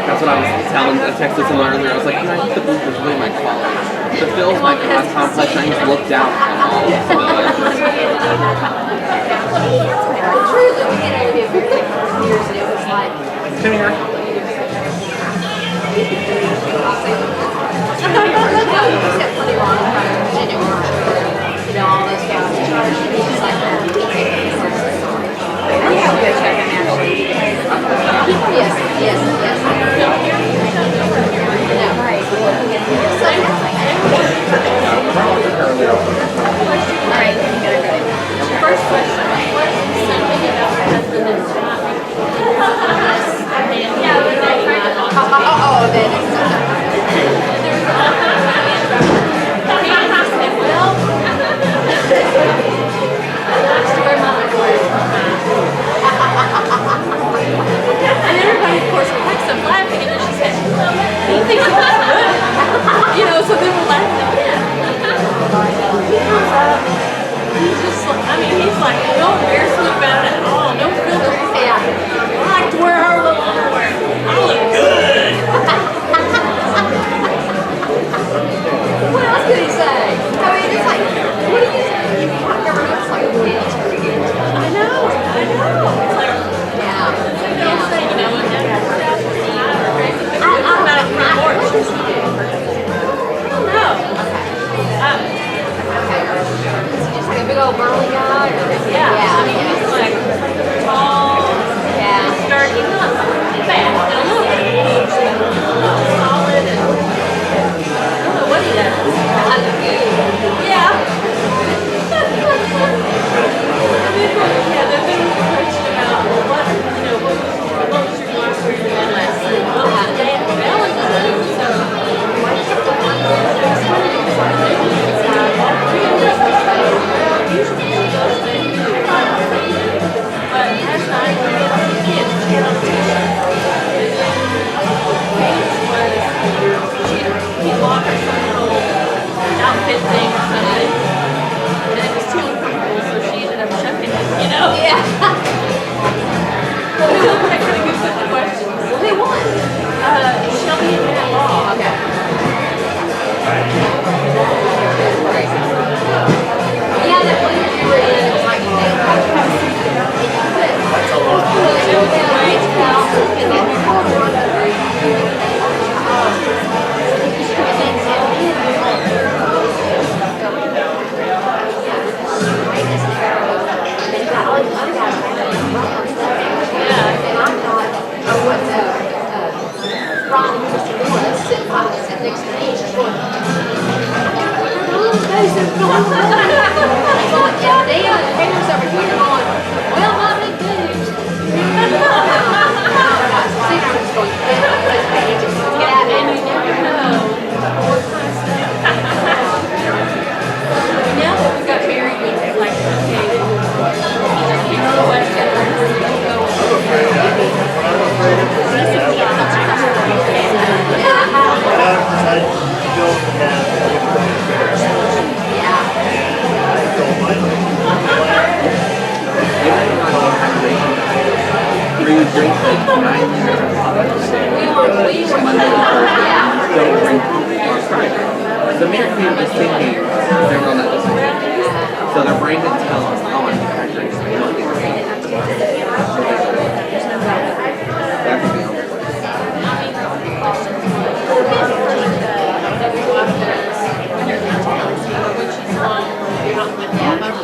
That's what I was telling. I texted someone earlier. I was like, can I put the bloopers really in my college? To fill my class complex, I just looked down at all. Come here. First question, what is something about my husband that's not and everybody, of course, cracks up laughing, and then she said, he thinks it was good. You know, so then we're laughing again. He comes up, he's just like, I mean, he's like, no embarrassment about it at all, no filter. I like to wear our little underwear. I look good. What else could he say? I mean, it's like, what do you say? You never know. It's like, it's pretty good. I know. It's like, yeah. don't say, you know, and then I'm about a front porch. What does he do? I don't know. Is he just like a big old burly guy? Yeah. I mean, he's like tall, sturdy, not fat, but a little bit solid, and I don't know what he does. Yeah. There's been a question about what was your last weekend last night? What was the day of Valentine's? So, usually she goes to but last night we had some kids, she had on a t-shirt. He'd walk her some little outfit thing or something. And it was too uncomfortable, so she ended up shucking it, you know? Yeah. Well, I couldn't get put the questions. Who won? Shelby and Matt Law. Okay. Yeah, that one you were in, it was like, yeah, they haters over here going, well, my big boobs. See, I'm just going, get out and you never know what kind of stuff. Now that we got married, we was like, okay, he just keeps the question. The American was thinking they were on that list. So their brain didn't tell them, oh, I'm dehydrated. That's the only place.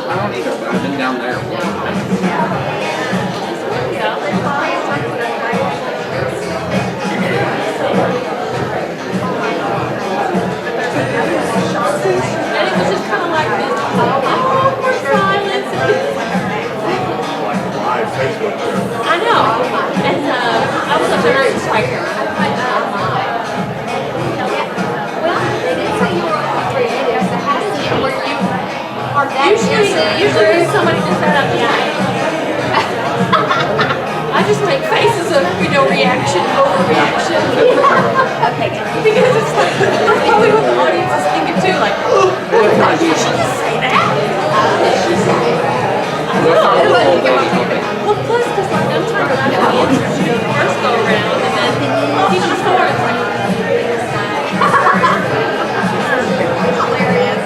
I don't either, but I've been down there. And it was just kind of like this awkward silence. Usually it's somebody just out of the eye. I just make faces of, reaction, overreaction. Okay, good. Because it's like, that's probably what the audience is thinking too. Like, did she just say that? She said. Well, plus, because like, I'm trying to write the answers the first go around, and then even before, it's like, Hilarious.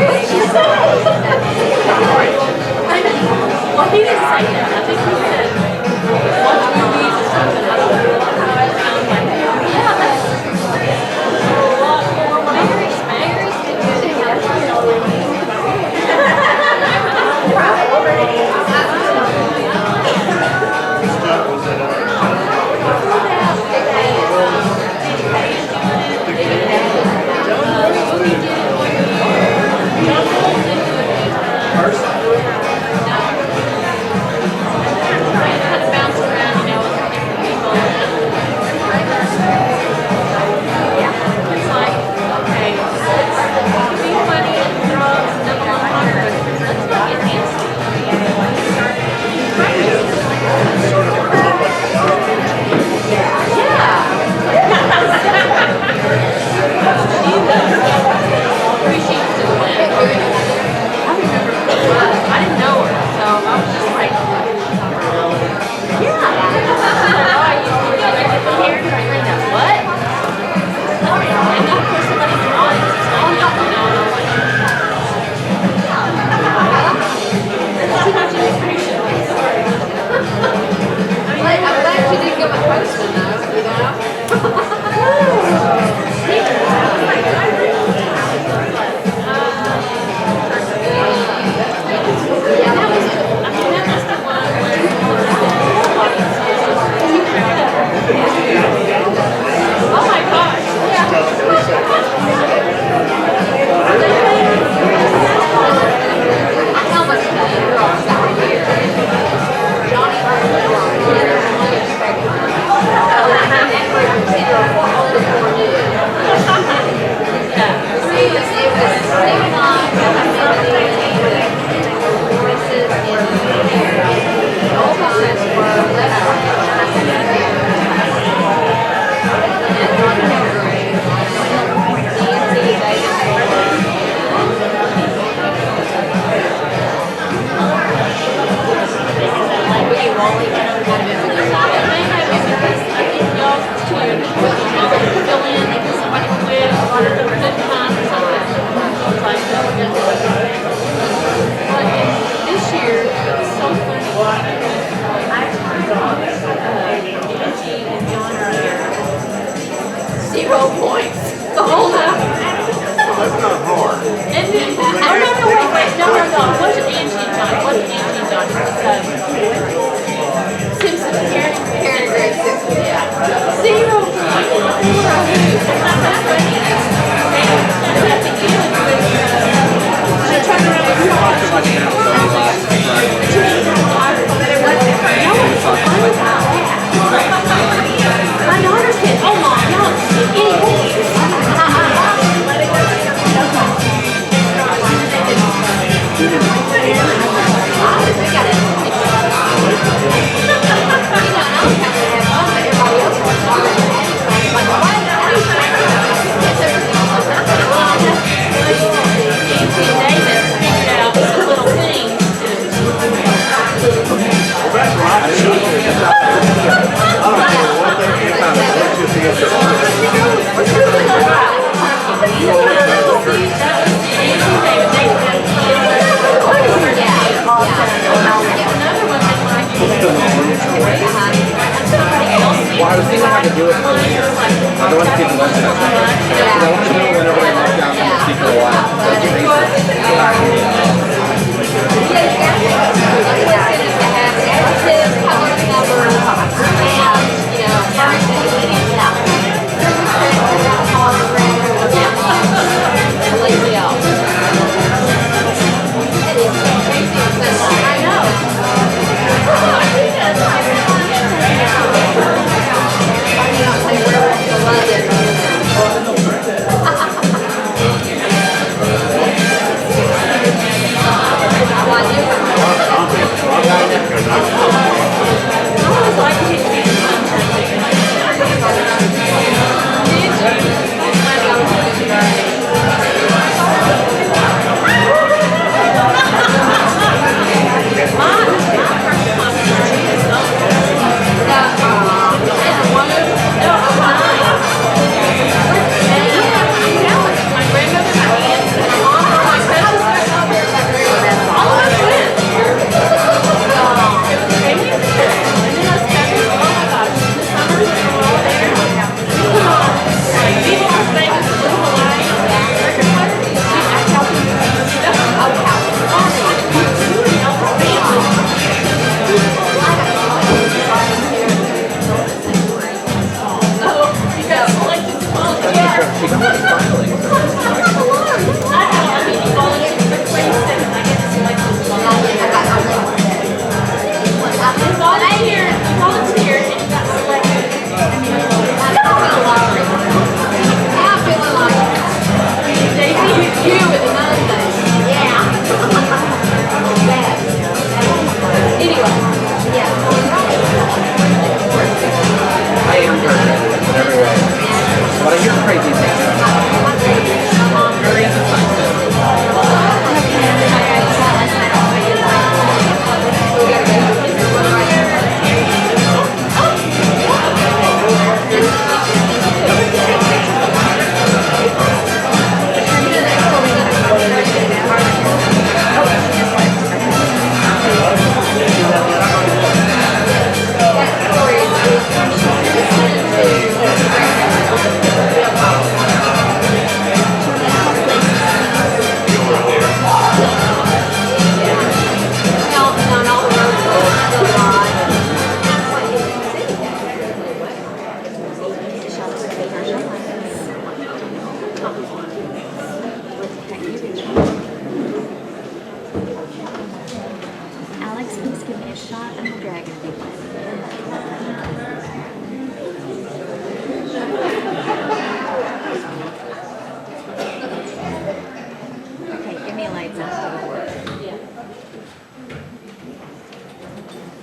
what'd she say? Well, he didn't say that. I think he said, watch movies or something. I don't know. I'm like, yeah, that's Mary Smaggers. It's like, okay, let's be funny and throw stuff on Congress. Let's not get nasty. Yeah. Appreciates it. I remember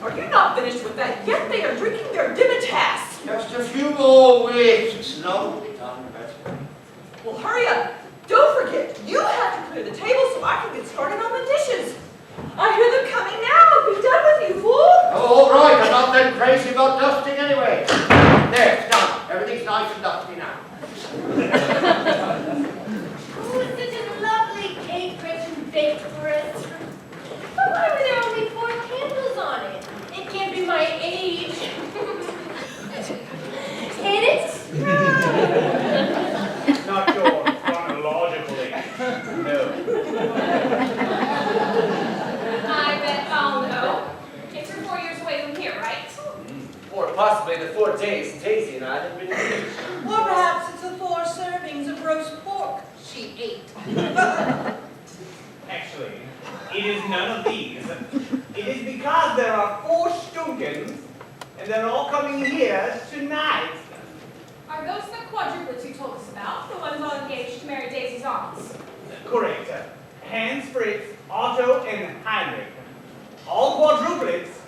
Are you not finished with that yet? They are drinking their dimitas. Just a few more whisks, no? Well, hurry up. Don't forget, you have to clear the table so I can get started on the dishes. I hear them coming now. Be done with you, fool. Oh, all right, I'm not that crazy about dusting anyway. There, it's done. Everything's nice and dusty now. Oh, it's such a lovely cake Gretchen baked for us. But why were there only 4 candles on it? It can't be my age. Can it? Not your chronological age. No. I bet I'll know. If you're 4 years away from here, right? Or possibly the 4 days Daisy and I have been engaged. Or perhaps it's the 4 servings of roast pork she ate. Actually, it is none of these. It is because there are 4 Stunkens, and they're all coming here tonight. Are those the quadruplets you told us about? The ones all engaged to marry Daisy's aunts? Correct. Hans, Fritz, Otto, and Heinrich. All quadruplets,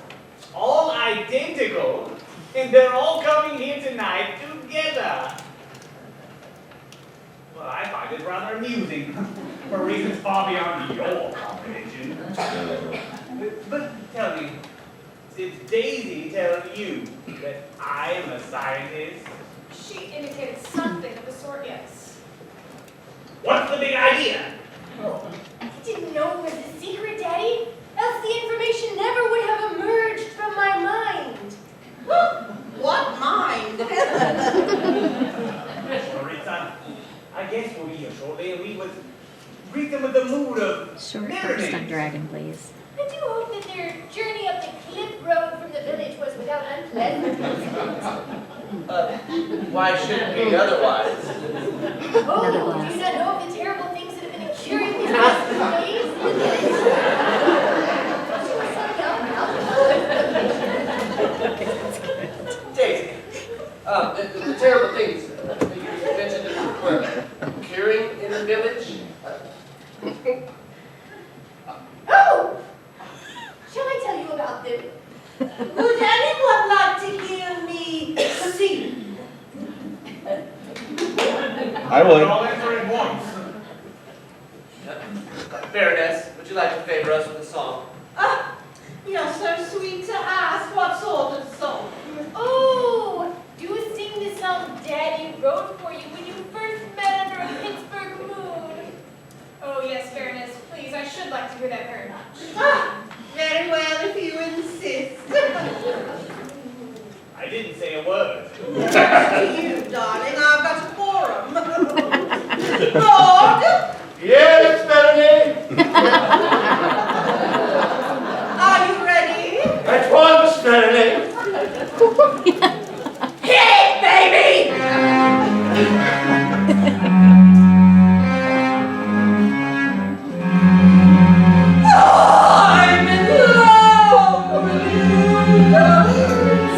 all identical, and they're all coming here tonight together. Well, I find it rather amusing, for reasons far beyond your comprehension. But tell me, did Daisy tell you that I am a scientist? She indicated something of the sort, yes. What's the big idea? I didn't know it was a secret, Daddy. Else the information never would have emerged from my mind. What mind? Marita, I guess we'll be here shortly, and we would greet them with the mood of Short marinade. burst on Dragon, please. I do hope that their journey up the cliff road from the village was without unpleasantness. Why should it be otherwise? Oh, do you not know of the terrible things that have been occurring these past few days in the village? Daisy, the terrible things that you mentioned were occurring in the village. Oh, them. Would anyone like to hear me sing? I would. All enter at once. Baroness, would you like to favor us with a song? Ah, you're so sweet to ask. What sort of song? Oh, do sing the song Daddy wrote for you when you first met under a Pittsburgh moon. Oh, yes, Baroness, please. I should like to hear that very much. Ah, very well if you insist. I didn't say a word. To you, darling, I've got a quorum. Lord, Yes, Melanie. are you ready? At once, Melanie. Hit it, baby! I'm in love with you.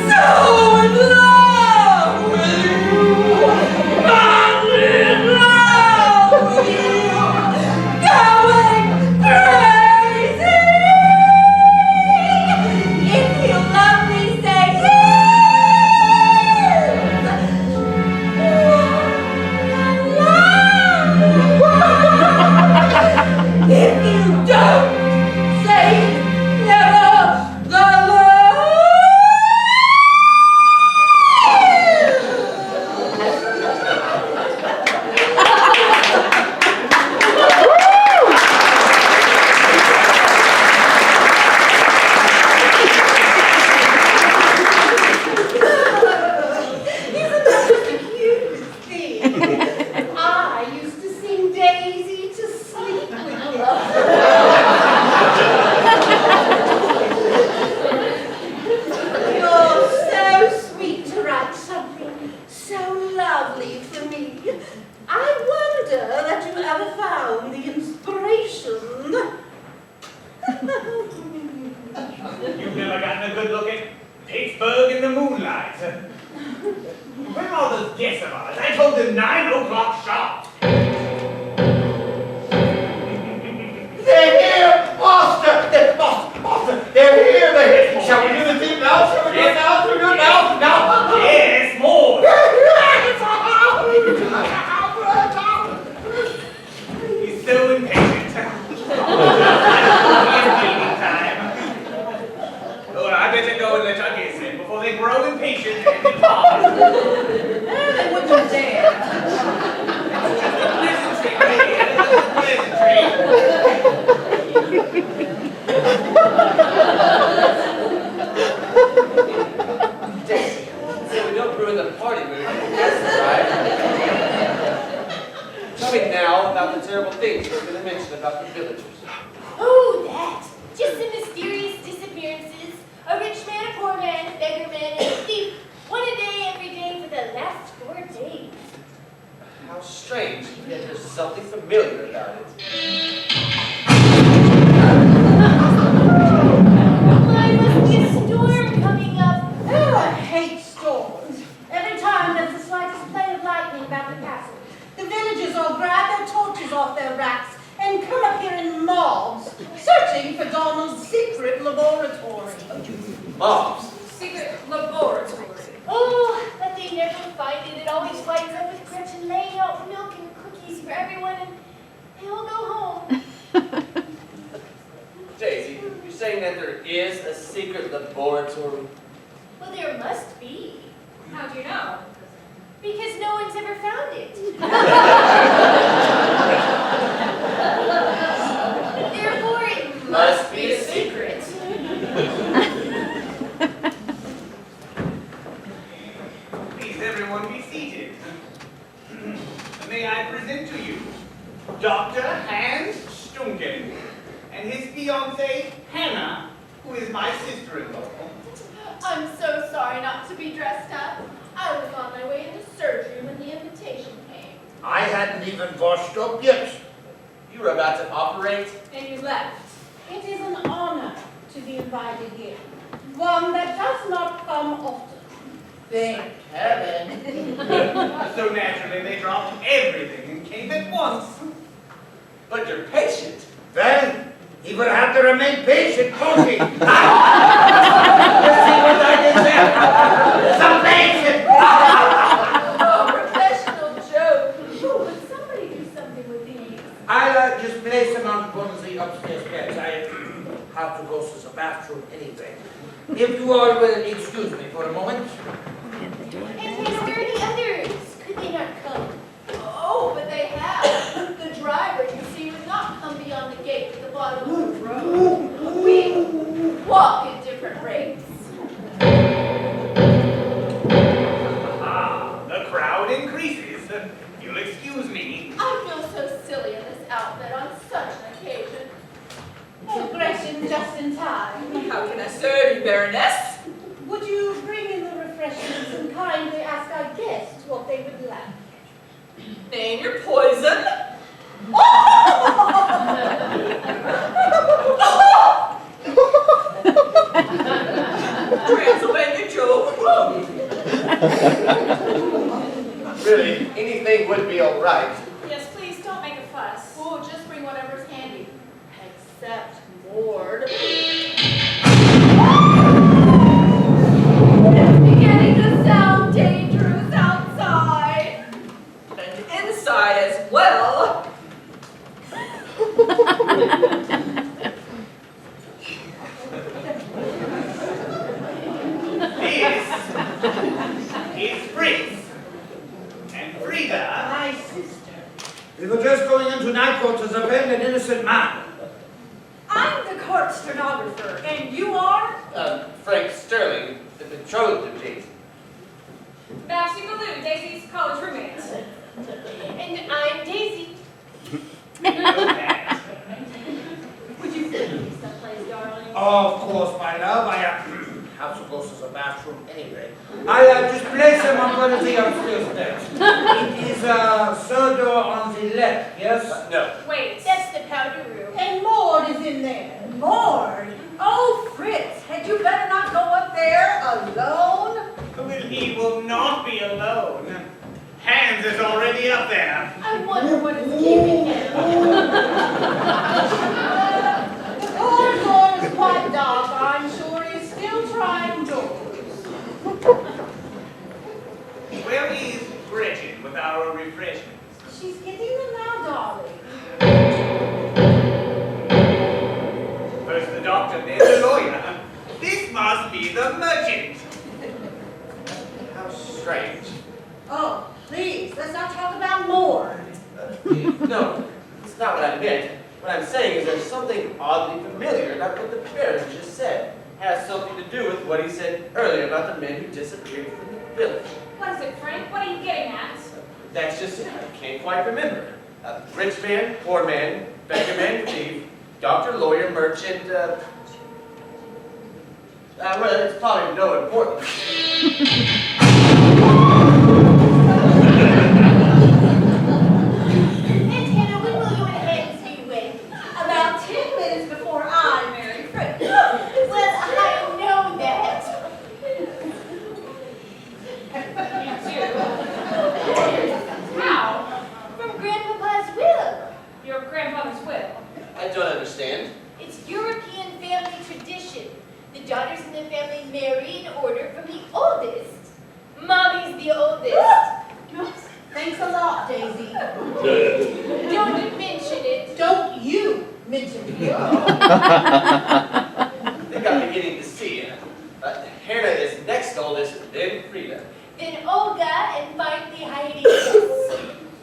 So in love with you. Madly in love with you. Going crazy. If you love me, say yes. If you don't, say never the Isn't that just the cutest thing? I used to sing Daisy to sleep with You're so sweet to write something so lovely for me. I wonder that you ever found the inspiration. You've never gotten a good look at Pittsburgh in the moonlight. Where are those guests of ours? I told them 9 o'clock sharp. They're here, Master. They're here. Shall we do the thing now? Shall we do it now? Shall we do it now? Now. Yes, more. He's so impatient. Time. Oh, I better go and let our guests in before they grow impatient and depart. They wouldn't dare. Daisy, so we don't ruin the party mood. That's right. Tell me now about the terrible things you're going to mention about the villagers. Oh, that. Just some mysterious disappearances. A rich man, a poor man, a beggar man, and a thief. One a day, every day for the last 4 days. How strange, yet there's something familiar about it. Why must be a storm coming up? Oh, I hate storms. Every time there's the slightest play of lightning about the castle, the villagers all grab their torches off their racks and come up here in mobs, searching for Donald's secret laboratory. Mobs. Secret laboratory. Oh, but they never find it. It always winds up with Gretchen laying out milk and cookies for everyone, and they all go home. Daisy, you're saying that there is a secret laboratory? Well, there must be, How do you know? because no one's ever found it. Therefore, it must be a secret. Please, everyone, be seated. May I present to you Dr. Hans Stunken and his fiancée, Hannah, who is my sister-in-law. I'm so sorry not to be dressed up. I was on my way into surgery when the invitation came. I hadn't even washed up yet. You were about to operate? And you left. It is an honor to be invited here, one that does not come often. Thank heaven. So naturally, they dropped everything and came at once. But you're patient. Then He will have to remain patient, won't he? You see what I did there? Some patience! Professional joke. Would somebody do something with these? I'll just place him on one of the upstairs beds. I have to go to the bathroom anyway. If you all will excuse me for a moment. And where are the others? Could they not come? Oh, but they have. The driver, you see, would not come beyond the gate at the bottom of the road. We walk at different rates. The crowd increases. You'll excuse me. I feel so silly in this outfit on such an occasion. Oh, Gresham, just in time. How can I serve you, Baroness? Would you bring in the refreshments and kindly ask our guests what they would like? Name your poison. Transylvania Joe. Really, anything would be all right. Yes, please don't make a fuss. Oh, just bring whatever's handy. Except Ward. It's beginning to sound dangerous outside. And inside as well. This is Fritz and Frida. My sister. We were just going into night court to defend an innocent man. I'm the court stenographer, and you are? Frank Sterling, the betrothed of Daisy. Maxie Baloo, Daisy's college roommate. And I'm Daisy. Would you fit me someplace, darling? Of course, my love. I have to go to the bathroom anyway. I'll just place him on one of the upstairs beds. It is third door on the left, yes? No. Wait. That's the powder room. And Maud is in there. Maud? Oh, Fritz, had you better not go up there alone? Well, he will not be alone. Hans is already up there. I wonder what is keeping him. The corridor is quite dark. I'm sure he's still trying doors. Where is Gretchen with our refreshments? She's getting them now, darling. First the doctor, then the lawyer. This must be the merchant. How strange. Oh, please, let's not talk about more. No, it's not what I meant. What I'm saying is there's something oddly familiar about what the Baron just said. It has something to do with what he said earlier about the men who disappeared from the village. What is it, Frank? What are you getting at? That's just it. I can't quite remember. Rich man, poor man, beggar man, thief, doctor, lawyer, merchant, well, it's probably no importance. And Hannah, when will your hands be wet? About 10 minutes before I marry Fritz. Well, I know that. How? From Grandpapa's will. Your grandfather's will. I don't understand. It's European family tradition. The daughters in the family marry in order from the oldest. Mommy's the oldest. Thanks a lot, Daisy. Don't mention it. Don't you mention it. I think I'm beginning to see it. Hannah is next oldest, then Frida. Then Olga, and finally Heidi.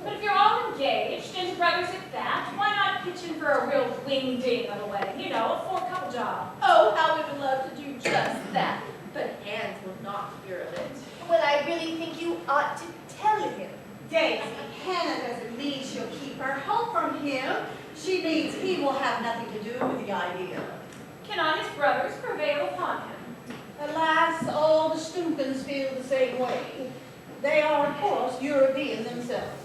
But if you're all engaged and brothers at that, why not pitch in for a real wing-ding of a wedding? You know, a four-couple job. Oh, how we would love to do just that. But Hans will not hear of it. Well, I really think you ought to tell him. Daisy, Hannah doesn't mean she'll keep her hope from him. She means he will have nothing to do with the idea. Cannot his brothers prevail upon him? Alas, all the Stumpkins feel the same way. They are, of course, European themselves.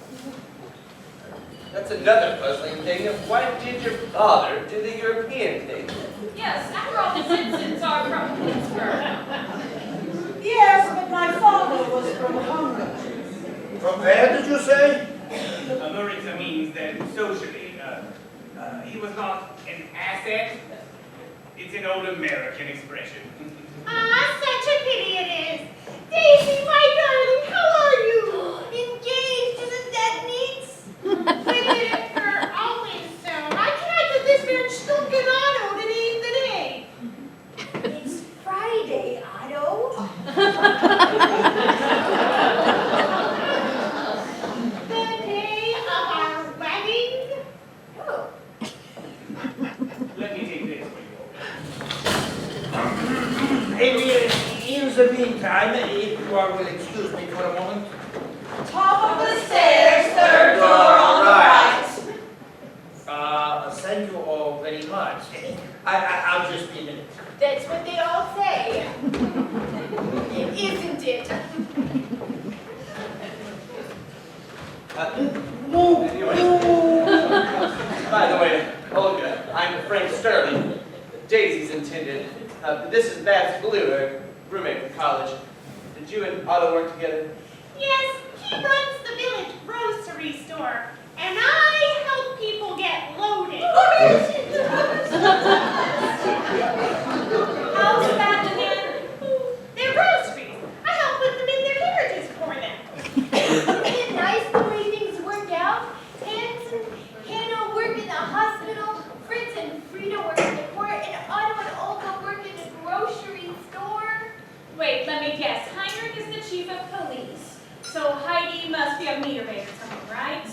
That's another puzzling thing. Why did your father do the European thing? Yes, after all, the Simpsons are from Pittsburgh. Yes, but my father was from Hungary. From where did you say? America means that socially, He was not an asset. It's an old American expression. Ah, such a pity it is. Daisy, my darling, how are you? Engaged, isn't that neat? We did it for always so. I tried to this very stunken Otto today. It's Friday, Otto. The day of our wedding. Oh. Let me take this for you. In the meantime, if you are will excuse me for a moment. Top of the stairs, third door on the right. Thank you all very much. I'll just be a minute. That's what they all say. Isn't it? By the way, Olga, I'm Frank Sterling, Daisy's intended. This is Babs Blue, a roommate from college. Did you and Otto work together? Yes, he runs the village grocery store, and I help people get loaded. How's that again? Their groceries. I help put them in their carriages for them. Isn't it nice the way things work out? Hannah work in the hospital, Fritz and Frida work in the court, and Otto and Olga work in the grocery store. Wait, let me guess. Heinrich is the chief of police. So Heidi must be a meter maid or something, right?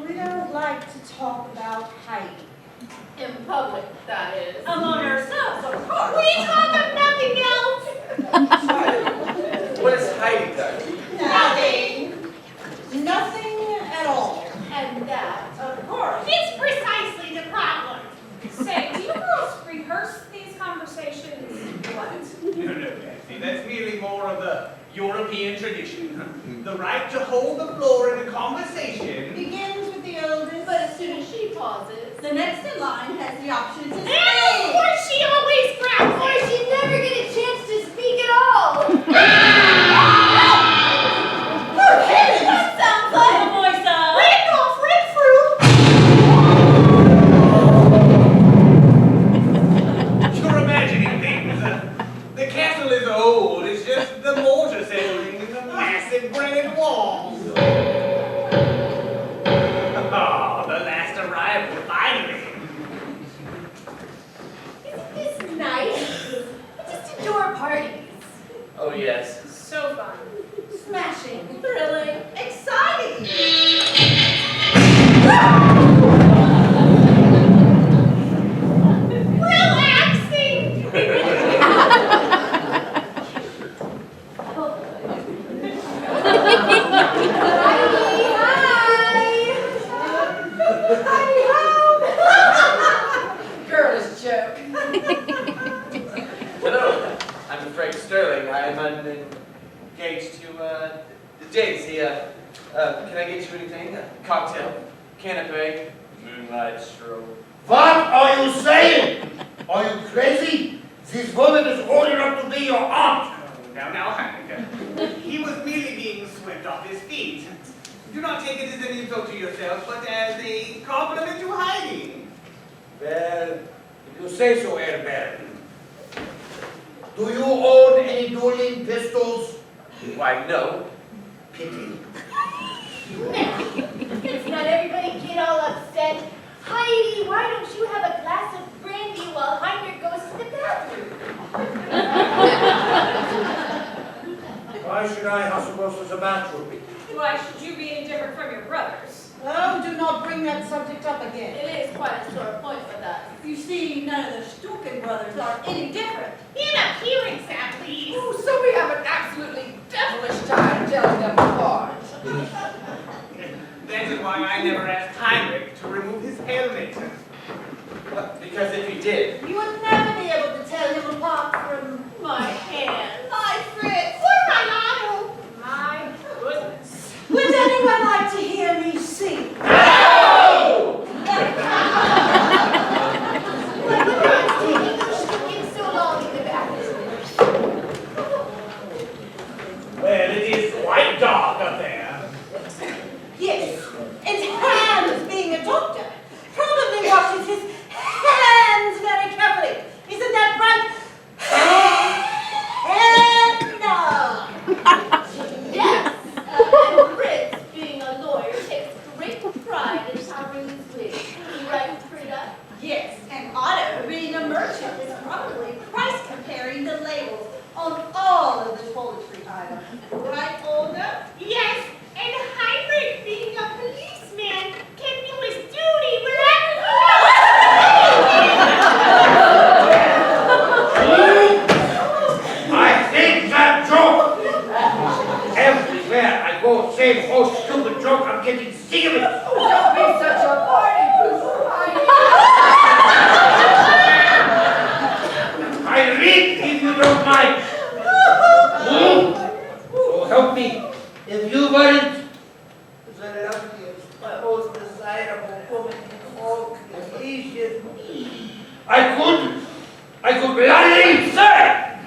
We don't like to talk about Heidi. In public, that is. Among ourselves, of course. We talk of nothing else. What has Heidi done? Nothing. Nothing at all. And that, Of course. It's precisely the problem. Say, do you girls rehearse these conversations? what? No, Nancy, that's merely more of the European tradition. The right to hold the floor in a conversation. Begins with the oldest. But as soon as she pauses, The next in line has the option to And of stay. course she always grabs or she never get a chance to speak at all. For heaven, that sounds like The voice of... Randolph Renfrew. You're imagining things. The castle is old. It's just the mortar settling in the massive granite walls. Oh, the last arrival, finally. Isn't this nice? I just adore parties. Oh, yes. So fun. Smashing. thrilling, Exciting. Relaxing. girlish joke. Hello, I'm Frank Sterling. I'm engaged to Daisy. Can I get you anything? A cocktail, canapé, moonlight stroll. What are you saying? Are you crazy? This woman is old enough to be your aunt. Now, Heinrich. He was merely being swept off his feet. Do not take it as an insult to yourself, but as a compliment to Heidi. Well, if you say so, Herr Baron. Do you own any dueling pistols? Why, no. Pity. Now, let's not everybody get all upset. Heidi, why don't you have a glass of brandy while Heinrich goes to the bathroom? Why should I hustle go to the bathroom? Why should you be any different from your brothers? Oh, do not bring that subject up again. It is quite a sore point with us. You see, none of the Stucken brothers are any different. In appearance, at least. Oh, so we have an absolutely devilish time telling them apart. That is why I never asked Heinrich to remove his helmet. Because if he did, You would never be able to tell him apart from My hand. my Fritz or my Otto. My goodness. Would anyone like to hear me sing? What's taking those sticking so long in the bathroom? Well, it is quite dark up there. Yes, and Hans being a doctor. probably price comparing the labels on all of the poultry items. Right, Olga? Yes, and Heinrich, being a policeman, can do his duty wherever I hate that joke! Everywhere I go, same old stupid joke, I'm getting sick of it! Don't be such a party pooper. I read if you don't mind. So help me, if you weren't the loveliest, most desirable woman in all creation, I could bloody say!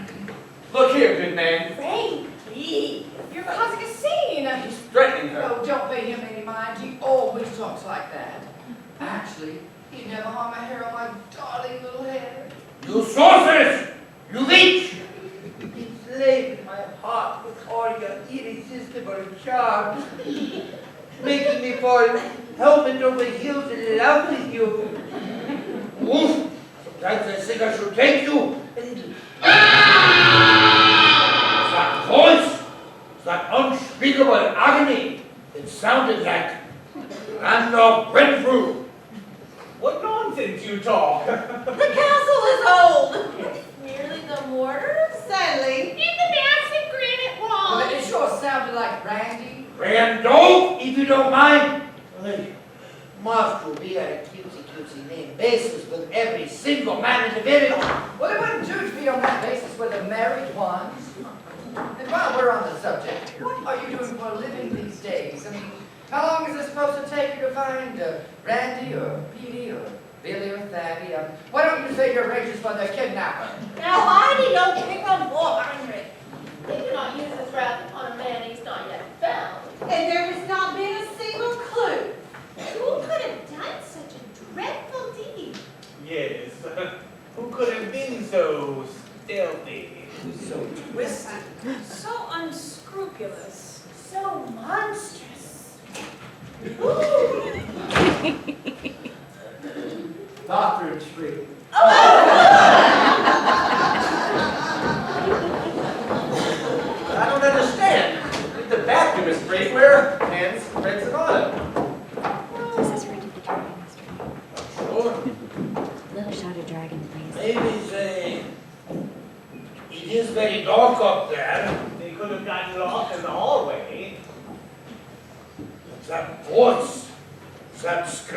Look here, good man. Frank, please. You're causing a scene. He's threatening her. Oh, don't pay him any mind. He always talks like that. Actually, he never harm a hair on my darling little head. You sorceress! You witch! Enslaving my heart with all your irresistible charms, making me fall helmet over heels in love with you. Oof! Sometimes I think I should take you and... That voice, that unspeakable agony, it sounded like Randolph Renfrew. What nonsense you talk! The castle is old. Merely the mortar? Sadly. in the massive granite wall. Well, it sure sounded like Randy. Randolph, if you don't mind. Hey, Master, we are a cutesy name basis with every single man in the village. Well, it wouldn't do to be on that basis with the married ones. And while we're on the subject, what are you doing for a living these days? I mean, how long is it supposed to take you to find Randy or Petey or Billy or Thaddy? Why don't you say your rages for the kidnapper? Now, Heidi, don't pick on poor Heinrich. They do not use his wrath upon a man he's not yet found. And there has not been a single clue. Who could have done such a dreadful deed? Yes. Who could have been so stealthy? So twisted. So unscrupulous. So monstrous. Bathroom Street. I don't understand. If the bathroom is free, where are hands, friends, and autumn? This is ready to try, Master. Sure. Little shot of dragon, please. Maybe say it is very dark up there. They could have gotten lost in the hallway. That voice, that